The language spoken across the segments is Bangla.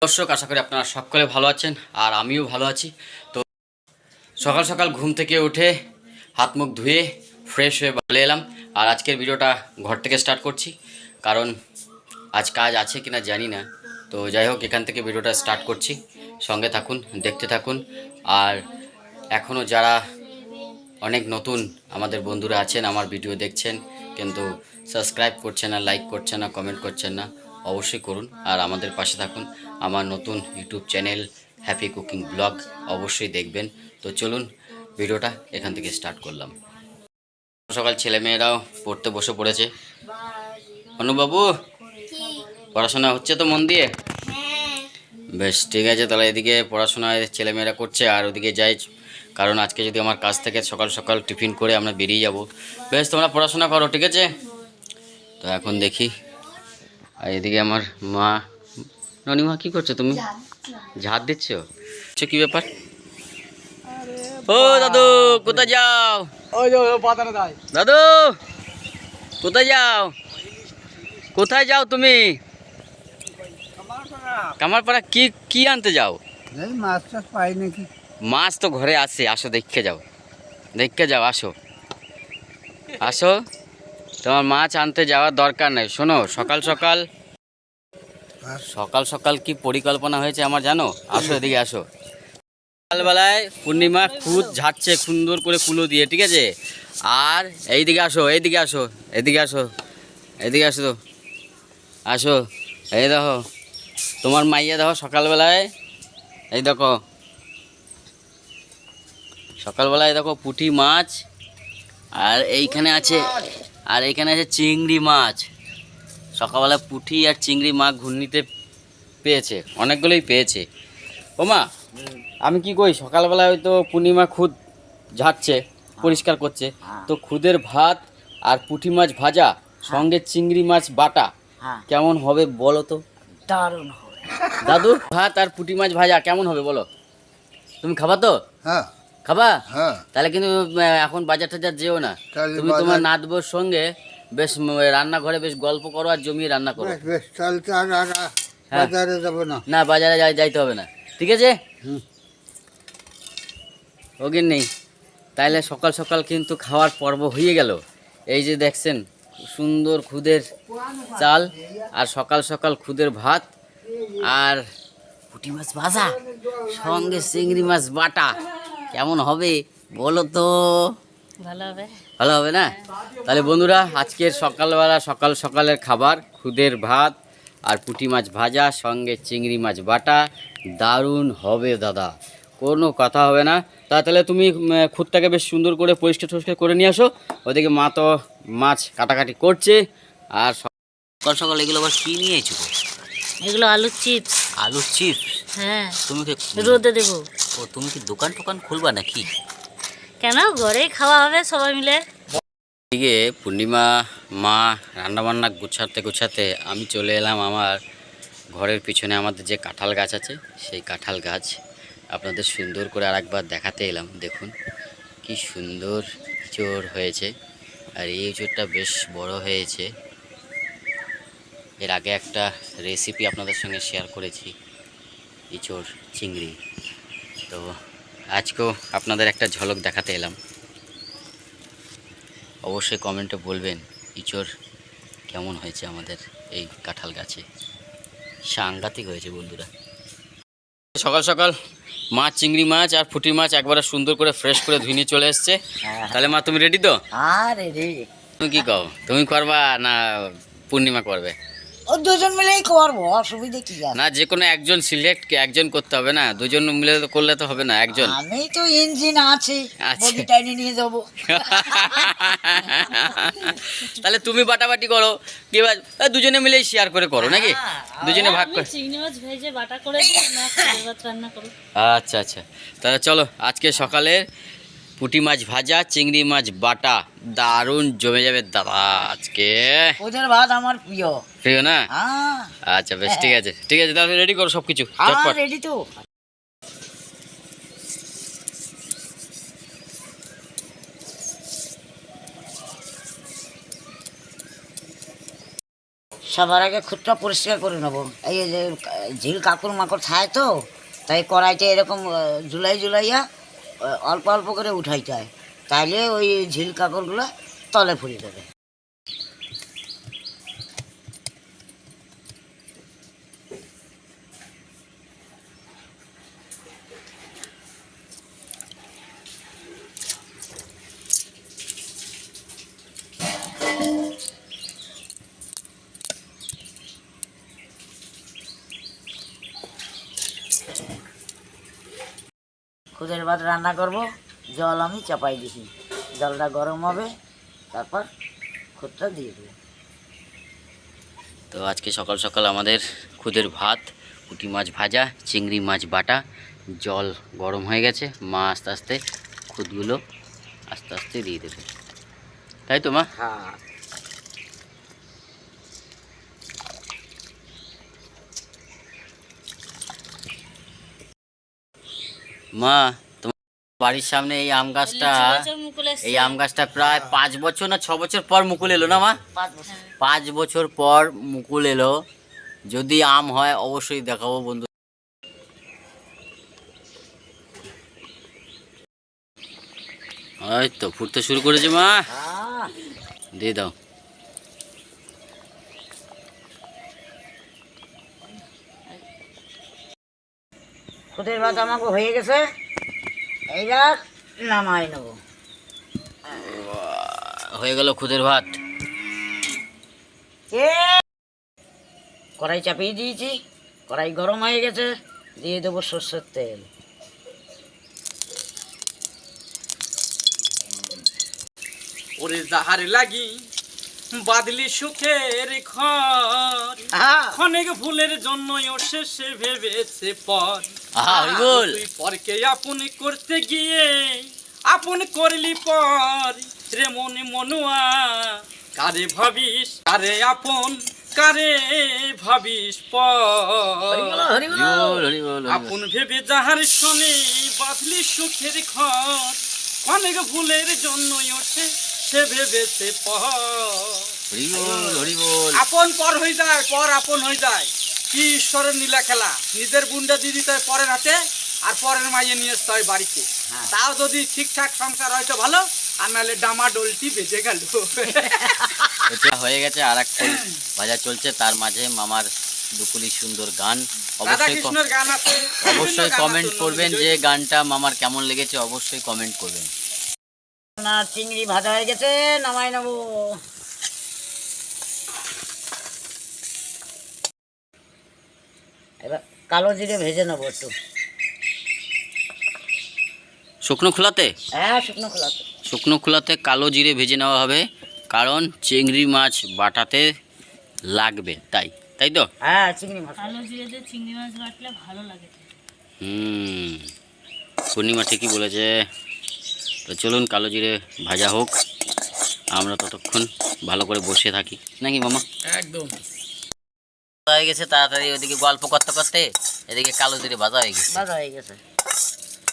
দর্শক, আশা করি আপনারা সকলে ভালো আছেন আর আমিও ভালো আছি। তো সকাল সকাল ঘুম থেকে উঠে হাত মুখ ধুয়ে ফ্রেশ হয়ে চলে এলাম। আর আজকের ভিডিওটা ঘর থেকে স্টার্ট করছি, কারণ আজ কাজ আছে কিনা জানি না। তো যাই হোক, এখান থেকে ভিডিওটা স্টার্ট করছি, সঙ্গে থাকুন, দেখতে থাকুন। আর এখনও যারা অনেক নতুন আমাদের বন্ধুরা আছেন, আমার ভিডিও দেখছেন কিন্তু সাবস্ক্রাইব করছেন না, লাইক করছেন না, কমেন্ট করছেন না, অবশ্যই করুন আর আমাদের পাশে থাকুন। আমার নতুন YouTube channel happy cooking blog অবশ্যই দেখবেন। তো চলুন, ভিডিওটা এখান থেকে স্টার্ট করলাম। সকাল ছেলেমেয়েরাও পড়তে বসে পড়েছে। অনুবাবু, পড়াশোনা হচ্ছে তো মন দিয়ে? বেশ, ঠিক আছে, তাহলে এদিকে পড়াশোনায় ছেলেমেয়েরা করছে আর ওদিকে যাই, কারণ আজকে যদি আমার কাজ থেকে সকাল সকাল টিফিন করে আমরা বেরিয়ে যাব। বেশ, তোমরা পড়াশোনা করো, ঠিক আছে? তো এখন দেখি। আর এদিকে আমার মা, ননিমা, কি করছো তুমি? ঝাড় দিচ্ছ? কি ব্যাপার? ও দাদু, কোথায় যাও? দাদু, কোথায় যাও? কোথায় যাও তুমি? কামারপাড়া কি কি আনতে যাও? মাছ টাছ পাই নাকি? মাছ তো ঘরে আছে, আসো দেখে যাও, দেখে যাও, আসো আসো। তোমার মাছ আনতে যাওয়ার দরকার নেই। শোনো, সকাল সকাল সকাল সকাল কি পরিকল্পনা হয়েছে আমার জানো? আসো, এদিকে আসো। সকালবেলায় পূর্ণিমা খুদ ঝাড়ছে সুন্দর করে কুলো দিয়ে, ঠিক আছে? আর এইদিকে আসো, এইদিকে আসো, এদিকে আসো, এদিকে আসো, আসো। এই দেখো তোমার মাইয়া, দেখো সকালবেলায়, এই দেখো সকালবেলায় দেখো পুঁটি মাছ, আর এইখানে আছে, আর এইখানে আছে চিংড়ি মাছ। সকালবেলা পুঁটি আর চিংড়ি মাছ ঘূর্ণিতে পেয়েছে, অনেকগুলোই পেয়েছে। ও মা, আমি কি কই, সকালবেলায় হয়তো পূর্ণিমা খুদ ঝাড়ছে, পরিষ্কার করছে, তো খুদের ভাত আর পুঁটি মাছ ভাজা সঙ্গে চিংড়ি মাছ বাটা কেমন হবে বলো তো? দারুণ হবে দাদু। ভাত আর পুঁটি মাছ ভাজা কেমন হবে বলো? তুমি খাবা তো? হ্যাঁ খাবা? হ্যাঁ। তাহলে কিন্তু এখন বাজার টাজার যেও না। তাহলে তুমি তোমার নাতবর সঙ্গে বেশ রান্নাঘরে বেশ গল্প করো আর জমিয়ে রান্না করো। বেশ বেশ, তাহলে তো আর হ্যাঁ। বাজারে যাবো না। না, বাজারে যাইতে হবে না, ঠিক আছে? ওগেন নেই। তাইলে সকাল সকাল কিন্তু খাওয়ার পর্ব হয়ে গেল। এই যে দেখছেন সুন্দর খুদের চাল, আর সকাল সকাল খুদের ভাত আর পুঁটি মাছ ভাজা সঙ্গে চিংড়ি মাছ বাটা কেমন হবে বলো তো? ভালো হবে। ভালো হবে না? তাহলে বন্ধুরা, আজকের সকালবেলা সকাল সকালের খাবার খুদের ভাত আর পুঁটি মাছ ভাজা সঙ্গে চিংড়ি মাছ বাটা, দারুণ হবে দাদা, কোনো কথা হবে না। তাহলে তুমি খুদটাকে বেশ সুন্দর করে পরিষ্কার টরিষ্কার করে নিয়ে আসো। ওদিকে মা তো মাছ কাটাকাটি করছে। আর সকাল সকাল এগুলো আবার কী নিয়েছো? এগুলো আলুর চিপস। আলুর চিপস? হ্যাঁ, তুমি কি রোদে দেবো। ও, তুমি কি দোকান টোকান খুলবা নাকি? কেন, ঘরেই খাওয়া হবে সবাই মিলে। এদিকে পূর্ণিমা মা রান্নাবান্না গুছাতে গুছাতে আমি চলে এলাম আমার ঘরের পিছনে আমাদের যে কাঁঠাল গাছ আছে, সেই কাঁঠাল গাছ আপনাদের সুন্দর করে আরেকবার দেখাতে এলাম। দেখুন কি সুন্দর ইঁচড় হয়েছে, আর এই ইঁচড়টা বেশ বড় হয়েছে। এর আগে একটা রেসিপি আপনাদের সঙ্গে শেয়ার করেছি, ইঁচড় চিংড়ি। তো আজকেও আপনাদের একটা ঝলক দেখাতে এলাম। অবশ্যই কমেন্টে বলবেন ইঁচড় কেমন হয়েছে আমাদের এই কাঁঠাল গাছে। সাংঘাতিক হয়েছে বন্ধুরা। সকাল সকাল মাছ, চিংড়ি মাছ আর পুঁটি মাছ একবারে সুন্দর করে ফ্রেশ করে ধুয়ে নিয়ে চলে এসছে। তাহলে মা, তুমি রেডি তো? আরে রে, তুমি কি কও, তুমি করবা না পূর্ণিমা করবে? ও দুজন মিলেই করবো, অসুবিধে কি আছে? না, যে কোনো একজন সিলেক্ট, একজন করতে হবে না, দুজন মিলে তো করলে তো হবে না, একজন। আমি তো ইঞ্জিন আছে, আচ্ছা। বডি টাইনে নিয়ে যাবো। তাহলে তুমি বাটাবাটি করো, কি দুজনে মিলেই শেয়ার করে করো নাকি? দুজনে ভাগ করে। চিংড়ি মাছ ভেজে বাটা করে দিই, না খুদের ভাত রান্না করো। আচ্ছা আচ্ছা, তাহলে চলো আজকে সকালে পুঁটি মাছ ভাজা, চিংড়ি মাছ বাটা, দারুণ জমে যাবে দাদা আজকে। ওদের ভাত আমার প্রিয়। প্রিয় না? হ্যাঁ আচ্ছা বেশ, ঠিক আছে ঠিক আছে, তাহলে রেডি করো সব কিছু। রেডি তো। সবার আগে খুঁটটা পরিষ্কার করে নেবো। এই যে ঝিল কাকুর মাকড় খায় তো, তাই কড়াইতে এরকম ঝুলাইয়া অল্প অল্প করে উঠাইতে হয়, তাইলে ওই ঝিল কাকড়গুলো তলে ফুরিয়ে যাবে। খুদের ভাত রান্না করব, জল আমি চাপাই দিছি, জলটা গরম হবে, তারপর খুদটা দিয়ে দেবো। তো আজকে সকাল সকাল আমাদের খুদের ভাত, পুঁটি মাছ ভাজা, চিংড়ি মাছ বাটা, জল গরম হয়ে গেছে। মা আস্তে আস্তে খুদগুলো আস্তে আস্তে দিয়ে দেবে, তাই তো মা? হ্যাঁ, মা তোমার বাড়ির সামনে এই আম গাছটা, লিচু গাছের মুকুল এসছে। এই আম গাছটা প্রায় 5 বছর না 6 বছর পর মুকুল এলো না মা? 5 বছর। 5 বছর পর মুকুল এলো। যদি আম হয় অবশ্যই দেখাবো বন্ধু। এই তো ফুটতে শুরু করেছে মা, হ্যাঁ, দিয়ে দাও। খুদের ভাত আমাকে হয়ে গেছে, এইবার নামাই নেব। হয়ে গেল খুদের ভাত। কড়াই চাপিয়ে দিয়েছি, কড়াই গরম হয়ে গেছে, দিয়ে দেবো সর্ষের তেল। ওরে যাহার লাগি বাদলি সুখের ঘর, হ্যাঁ, অনেক ভুলের জন্যই ও শেষে ভেবেছে পর। আহা হরি বল। তুই পরকে আপন করতে গিয়ে আপন করলি পর, রে মনে মনুয়া কারে ভাবিস, কারে আপন কারে ভাবিস পর। হরি বল, হরি বল, হরি বল, হরি বল। আপন ভেবে যাহার শোনে বাদলি সুখের ঘর, অনেক ভুলের জন্যই ওঠে সে ভেবেছে পর। হরি বল, হরি বল। আপন পর হয়ে যায়, পর আপন হয়ে যায়, কি ঈশ্বরের নীলা খেলা। নিজের গুন্ডা দিয়ে দিতে হয় পরের হাতে, আর পরের মাইয়ে নিয়ে আসতে হয় বাড়িতে। তাও যদি ঠিকঠাক সংসার হয়তো ভালো, আর নাহলে ডামা ডোলটি বেজে গেল। এটা হয়ে গেছে, আর এক ফুল ভাজা চলছে, তার মাঝে মামার দুকুলি সুন্দর গান। রাধা অবশ্যই কৃষ্ণের গান আছে, অবশ্যই বিভিন্ন গান কমেন্ট আছে, করবেন নবীন যে জয়ন্তী। গানটা মামার কেমন লেগেছে, অবশ্যই কমেন্ট করবেন। না চিংড়ি ভাজা হয়ে গেছে, নামাই নেব। এবার কালো জিরে ভেজে নেবো একটু। শুকনো খোলাতে, হ্যাঁ, শুকনো খোলাতে। শুকনো খোলাতে কালো জিরে ভেজে নেওয়া হবে, কারণ চিংড়ি মাছ বাটাতে লাগবে, তাই তাই তো? হ্যাঁ, চিংড়ি মাছ। কালো জিরে দিয়ে চিংড়ি মাছ বাটলে ভালো লাগে। পূর্ণিমা ঠিকই বলেছে। তো চলুন কালো জিরে ভাজা হোক, আমরা ততক্ষণ ভালো করে বসে থাকি, নাকি মামা? একদম হয়ে গেছে তাড়াতাড়ি, ওইদিকে গল্প করতে করতে এদিকে কালো জিরে ভাজা হয়ে গেছে। ভাজা হয়ে গেছে।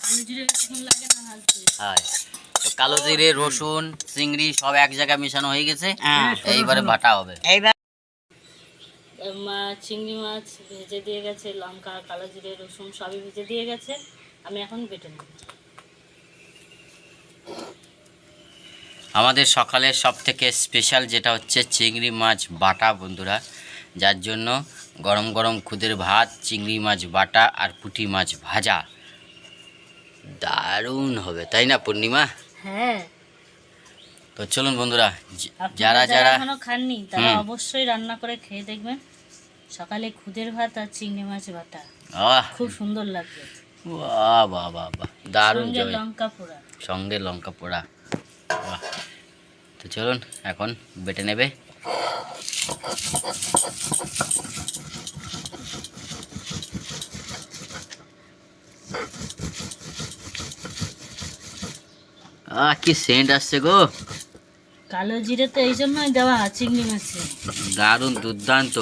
কালো জিরে বেশিক্ষণ লাগে না ভাজতে। হ্যাঁ, তো কালো জিরে, রসুন, চিংড়ি সব এক জায়গায় মেশানো হয়ে গেছে, হ্যাঁ, এইবারে বাটা হবে। এইবার চিংড়ি মাছ ভেজে দিয়ে গেছে, লঙ্কা, কালো জিরে, রসুন সবই ভেজে দিয়ে গেছে। আমি এখন বেটে নেব। আমাদের সকালের সব থেকে স্পেশাল যেটা হচ্ছে চিংড়ি মাছ বাটা বন্ধুরা, যার জন্য গরম গরম খুদের ভাত, চিংড়ি মাছ বাটা আর পুঁটি মাছ ভাজা দারুণ হবে, তাই না পূর্ণিমা? হ্যাঁ, তো চলুন বন্ধুরা, আপনারা যারা যারা এখনো খাননি তারা অবশ্যই রান্না করে খেয়ে দেখবেন। সকালে খুদের ভাত আর চিংড়ি মাছ বাটা আহ খুব সুন্দর লাগবে। বাহ বাহ বাহ বাহ, দারুণ সঙ্গে জমে, লঙ্কা পোড়া। সঙ্গে লঙ্কা পোড়া। বাহ, তো চলুন এখন বেটে নেবে। কি সেন্ট আসছে গো, কালো জিরে তো এই জন্যই দেওয়া চিংড়ি মাছে। দারুণ দুর্দান্ত।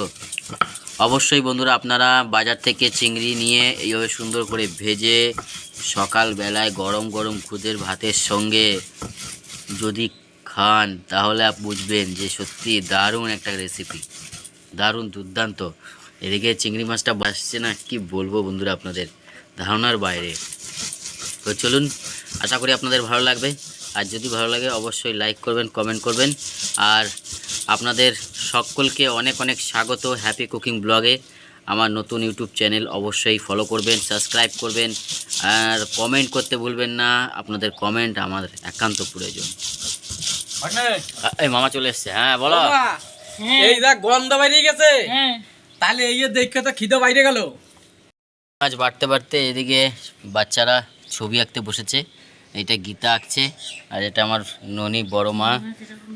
অবশ্যই বন্ধুরা আপনারা বাজার থেকে চিংড়ি নিয়ে এইভাবে সুন্দর করে ভেজে সকালবেলায় গরম গরম খুদের ভাতের সঙ্গে যদি খান, তাহলে বুঝবেন যে সত্যি দারুণ একটা রেসিপি। দারুণ দুর্দান্ত। এদিকে চিংড়ি মাছটা বাসছে না, কি বলবো বন্ধুরা, আপনাদের ধারণার বাইরে। তো চলুন, আশা করি আপনাদের ভালো লাগবে। আর যদি ভালো লাগে অবশ্যই লাইক করবেন, কমেন্ট করবেন। আর আপনাদের সকলকে অনেক অনেক স্বাগত হ্যাপি কুকিং ব্লগে। আমার নতুন ইউটিউব চ্যানেল অবশ্যই ফলো করবেন, সাবস্ক্রাইব করবেন, আর কমেন্ট করতে ভুলবেন না। আপনাদের কমেন্ট আমার একান্ত প্রয়োজন। এই মামা চলে এসছে। হ্যাঁ বলো। হ্যাঁ এই দেখ গন্ধ বাইরে গেছে, হ্যাঁ তাহলে এই দেখে তো খিদে বাইরে গেল। মাছ বাড়তে বাড়তে এদিকে বাচ্চারা ছবি আঁকতে বসেছে। এটা গীতা আঁকছে, আর এটা আমার ননি বড় মা,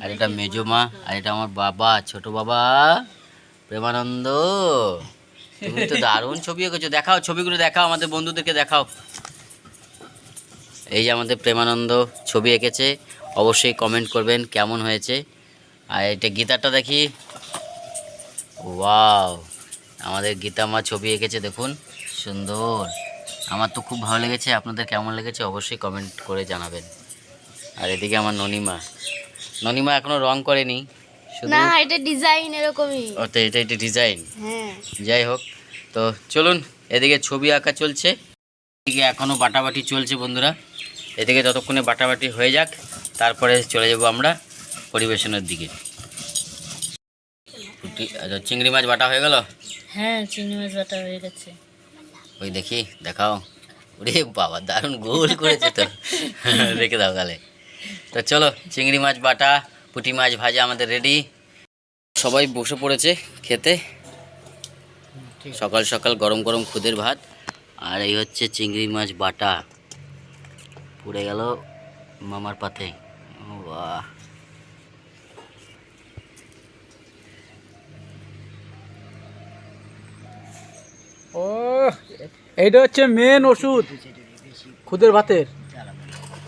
আর এটা মেজো মা, আর এটা আমার বাবা, ছোট বাবা প্রেমানন্দ। তুমি তো দারুণ ছবি এঁকেছো, দেখাও ছবিগুলো, দেখাও আমাদের বন্ধুদেরকে দেখাও। এই যে আমাদের প্রেমানন্দ ছবি এঁকেছে, অবশ্যই কমেন্ট করবেন কেমন হয়েছে। আর এটা গীতাটা দেখি, ওয়াও, আমাদের গীতা মা ছবি এঁকেছে, দেখুন সুন্দর। আমার তো খুব ভালো লেগেছে, আপনাদের কেমন লেগেছে অবশ্যই কমেন্ট করে জানাবেন। আর এদিকে আমার ননিমা, ননিমা এখনো রং করেনি, শুধু না এটা ডিজাইন এরকমই। তো এটা একটা ডিজাইন। হ্যাঁ যাই হোক, তো চলুন, এদিকে ছবি আঁকা চলছে, এদিকে এখনও বাটাবাটি চলছে বন্ধুরা। এদিকে ততক্ষণে বাটাবাটি হয়ে যাক, তারপরে চলে যাব আমরা পরিবেশনের দিকে। আচ্ছা, চিংড়ি মাছ বাটা হয়ে গেল? হ্যাঁ চিংড়ি মাছ বাটা হয়ে গেছে। ওই দেখি, দেখাও। ওরে বাবা, দারুণ গোল করেছে তো। রেখে দাও তাহলে। তো চলো, চিংড়ি মাছ বাটা, পুঁটি মাছ ভাজা আমাদের রেডি। সবাই বসে পড়েছে খেতে, সকাল সকাল গরম গরম খুদের ভাত। আর এই হচ্ছে চিংড়ি মাছ বাটা, পুড়ে গেল মামার পাতে। ও বাহ, ও এইটা হচ্ছে মেন ওষুধ খুদের ভাতের,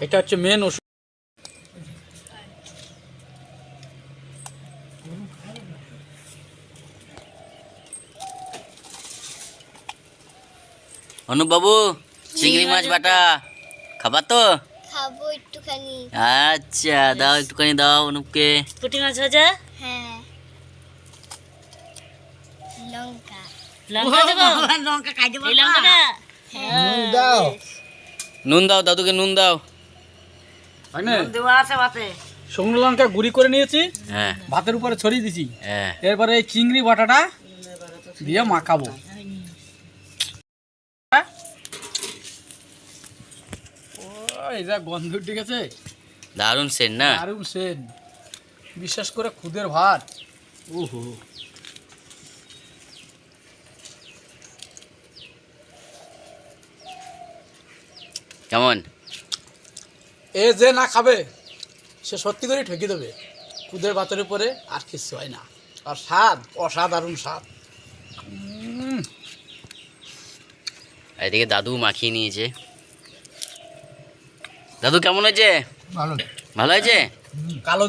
এটা হচ্ছে মেন ওষুধ। অনুপ বাবু, চিংড়ি মাছ বাটা খাবার তো? খাবো একটুখানি। আচ্ছা দাও, একটুখানি দাও অনুপকে। পুঁটি মাছ ভাজা, হ্যাঁ লঙ্কা। লঙ্কা দেবো, লঙ্কা খাইতে এই লঙ্কাটা নুন দাও, দাদুকে নুন দাও। দেওয়া আছে ভাতে। শুকনো লঙ্কা গুঁড়ি করে নিয়েছি, হ্যাঁ ভাতের উপরে ছড়িয়ে দিছি। হ্যাঁ, এরপরে এই চিংড়ি বাটাটা দিয়ে মাখাবো। ও এই যা গন্ধ ঠিক আছে, দারুণ সেন না? দারুণ সেন, বিশেষ করে খুদের ভাত। ওহো, কেমন? এ যে না খাবে সে সত্যি করে ঠেকে দেবে। খুদের ভাতের উপরে আর কিছু হয় না, আর স্বাদ অসাধারণ স্বাদ। এদিকে দাদু মাখিয়ে নিয়েছে। দাদু কেমন হয়েছে? ভালো। ভালো হয়েছে? কালো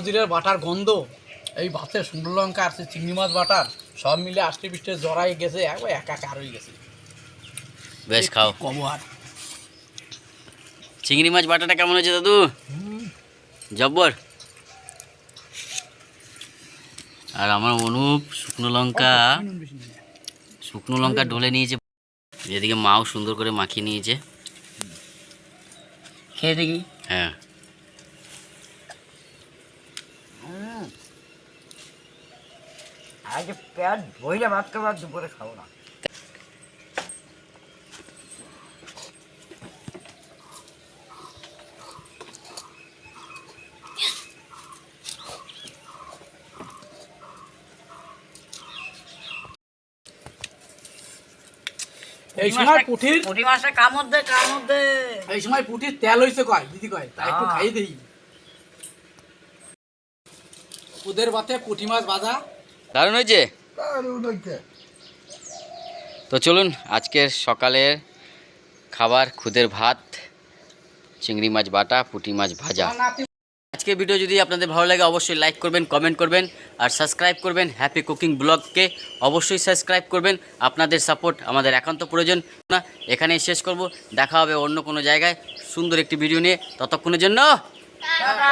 জিরের বাটার গন্ধ, এই ভাতে শুকনো লঙ্কা আর সেই চিংড়ি মাছ বাটার সব মিলে আষ্টে পিষ্টে জড়াই গেছে, একবার একাকার হয়ে গেছে। বেশ খাও। কব আর চিংড়ি মাছ বাটাটা কেমন হয়েছে দাদু? জব্বর। আর আমার অনুপ শুকনো লঙ্কা ঢলে নিয়েছে, এদিকে মাও সুন্দর করে মাখিয়ে নিয়েছে। খেয়ে দেখি। হ্যাঁ, আজকে পেট ভইলে ভাত খাবো, আর দুপুরে খাবো না। এই সময় পুঠির পুঁটি মাছের কামড় দে। এই সময় পুঠির তেল হয়েছে কয় দিদি কয়, তাই একটু খাই দেই। খুদের ভাতে পুঁটি মাছ ভাজা দারুণ হয়েছে। তো চলুন, আজকের সকালের খাবার খুদের ভাত, চিংড়ি মাছ বাটা, পুঁটি মাছ ভাজা। আজকের ভিডিও যদি আপনাদের ভালো লাগে অবশ্যই লাইক করবেন, কমেন্ট করবেন, আর সাবস্ক্রাইব করবেন। হ্যাপি কুকিং ব্লগকে অবশ্যই সাবস্ক্রাইব করবেন, আপনাদের সাপোর্ট আমাদের একান্ত প্রয়োজন। না, এখানেই শেষ করব, দেখা হবে অন্য কোনো জায়গায় সুন্দর একটি ভিডিও নিয়ে। ততক্ষণের জন্য টাটা।